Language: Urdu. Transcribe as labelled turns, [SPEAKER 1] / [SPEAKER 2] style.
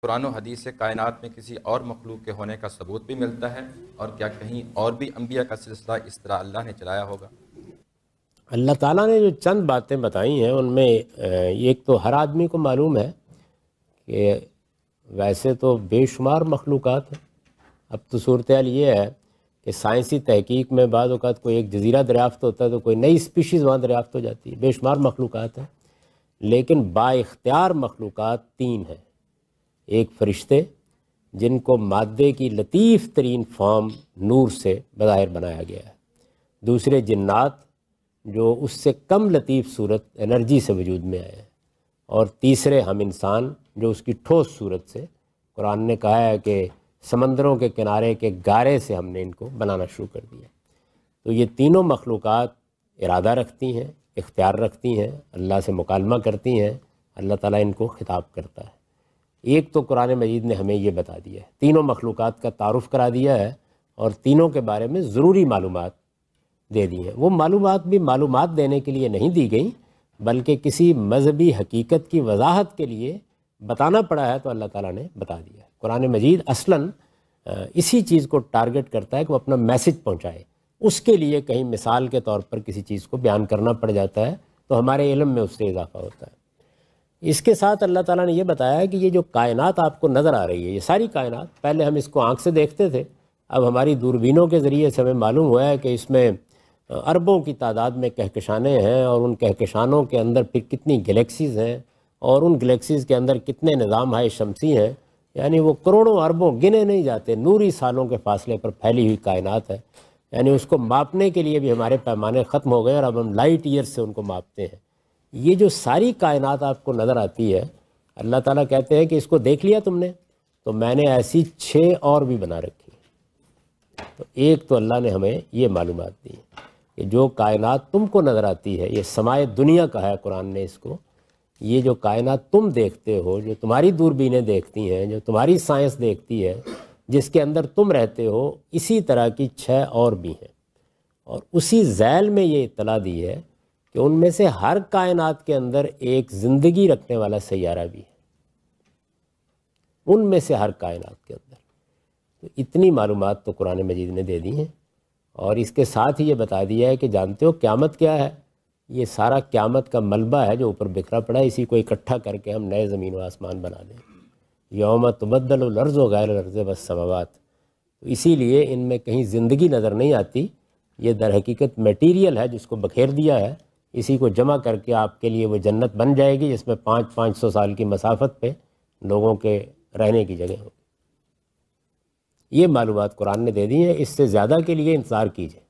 [SPEAKER 1] قرآن و حدیث سے کائنات میں کسی اور مخلوق کے ہونے کا ثبوت بھی ملتا ہے؟ اور کیا کہیں اور بھی انبیاء کا سلسلہ اس طرح اللہ نے چلایا ہوگا؟
[SPEAKER 2] اللہ تعالیٰ نے جو چند باتیں بتائی ہیں ان میں ایک تو ہر آدمی کو معلوم ہے کہ ویسے تو بے شمار مخلوقات ہیں. اب تو صورتحال یہ ہے کہ سائنسی تحقیق میں بعض اوقات کوئی ایک جزیرہ دریافت ہوتا ہے تو کوئی نئی اسپیشیز وہاں دریافت ہو جاتی ہے. بے شمار مخلوقات ہیں، لیکن با اختیار مخلوقات 3 ہیں. ایک فرشتے جن کو مادے کی لطیف ترین فارم نور سے بظاہر بنایا گیا ہے. دوسرے جنات جو اس سے کم لطیف صورت انرجی سے وجود میں آئے ہیں. اور تیسرے ہم انسان جو اس کی ٹھوس صورت سے، قرآن نے کہا ہے کہ سمندروں کے کنارے کے گارے سے ہم نے ان کو بنانا شروع کر دیا. تو یہ تینوں مخلوقات ارادہ رکھتی ہیں، اختیار رکھتی ہیں، اللہ سے مکالمہ کرتی ہیں. اللہ تعالیٰ ان کو خطاب کرتا ہے. ایک تو قرآن مجید نے ہمیں یہ بتا دیا ہے، تینوں مخلوقات کا تعارف کرا دیا ہے اور تینوں کے بارے میں ضروری معلومات دے دی ہیں. وہ معلومات بھی معلومات دینے کے لیے نہیں دی گئیں، بلکہ کسی مذہبی حقیقت کی وضاحت کے لیے بتانا پڑا ہے تو اللہ تعالیٰ نے بتا دیا ہے. قرآن مجید اصلاً اسی چیز کو ٹارگٹ کرتا ہے کہ وہ اپنا میسج پہنچائے. اس کے لیے کہیں مثال کے طور پر کسی چیز کو بیان کرنا پڑ جاتا ہے تو ہمارے علم میں اس سے اضافہ ہوتا ہے. اس کے ساتھ اللہ تعالیٰ نے یہ بتایا کہ یہ جو کائنات آپ کو نظر آ رہی ہے، یہ ساری کائنات، پہلے ہم اس کو آنکھ سے دیکھتے تھے، اب ہماری دوربینوں کے ذریعے سے ہمیں معلوم ہوا ہے کہ اس میں اربوں کی تعداد میں کہکشانیں ہیں، اور ان کہکشانوں کے اندر پھر کتنی گلیکسیز ہیں، اور ان گلیکسیز کے اندر کتنے نظام ہائے شمسی ہیں. یعنی وہ کروڑوں اربوں گنے نہیں جاتے نوری سالوں کے فاصلے پر پھیلی ہوئی کائنات ہے. یعنی اس کو ماپنے کے لیے بھی ہمارے پیمانے ختم ہو گئے اور اب ہم لائٹ ایئر سے ان کو ماپتے ہیں. یہ جو ساری کائنات آپ کو نظر آتی ہے، اللہ تعالیٰ کہتے ہیں کہ اس کو دیکھ لیا تم نے، تو میں نے ایسی 6 اور بھی بنا رکھی. تو ایک تو اللہ نے ہمیں یہ معلومات دی کہ جو کائنات تم کو نظر آتی ہے، یہ سمائے دنیا کا ہے قرآن نے اس کو. یہ جو کائنات تم دیکھتے ہو، جو تمہاری دوربینیں دیکھتی ہیں، جو تمہاری سائنس دیکھتی ہے، جس کے اندر تم رہتے ہو، اسی طرح کی 6 اور بھی ہیں. اور اسی ذیل میں یہ اطلاع دی ہے کہ ان میں سے ہر کائنات کے اندر ایک زندگی رکھنے والا سیارہ بھی ہے. ان میں سے ہر کائنات کے اندر. تو اتنی معلومات تو قرآن مجید نے دے دی ہیں. اور اس کے ساتھ ہی یہ بتا دیا ہے کہ جانتے ہو قیامت کیا ہے؟ یہ سارا قیامت کا ملبہ ہے جو اوپر بکھرا پڑا ہے، اسی کو اکٹھا کر کے ہم نئے زمین و آسمان بنا دیں. یوم تبدل الارض غیر الارض والسماوات. تو اسی لیے ان میں کہیں زندگی نظر نہیں آتی. یہ در حقیقت میٹیریل ہے جس کو بکھیر دیا ہے. اسی کو جمع کر کے آپ کے لیے وہ جنت بن جائے گی جس میں 500 سال کی مسافت پہ لوگوں کے رہنے کی جگہ ہوگی. یہ معلومات قرآن نے دے دی ہیں. اس سے زیادہ کے لیے انتظار کیجیے.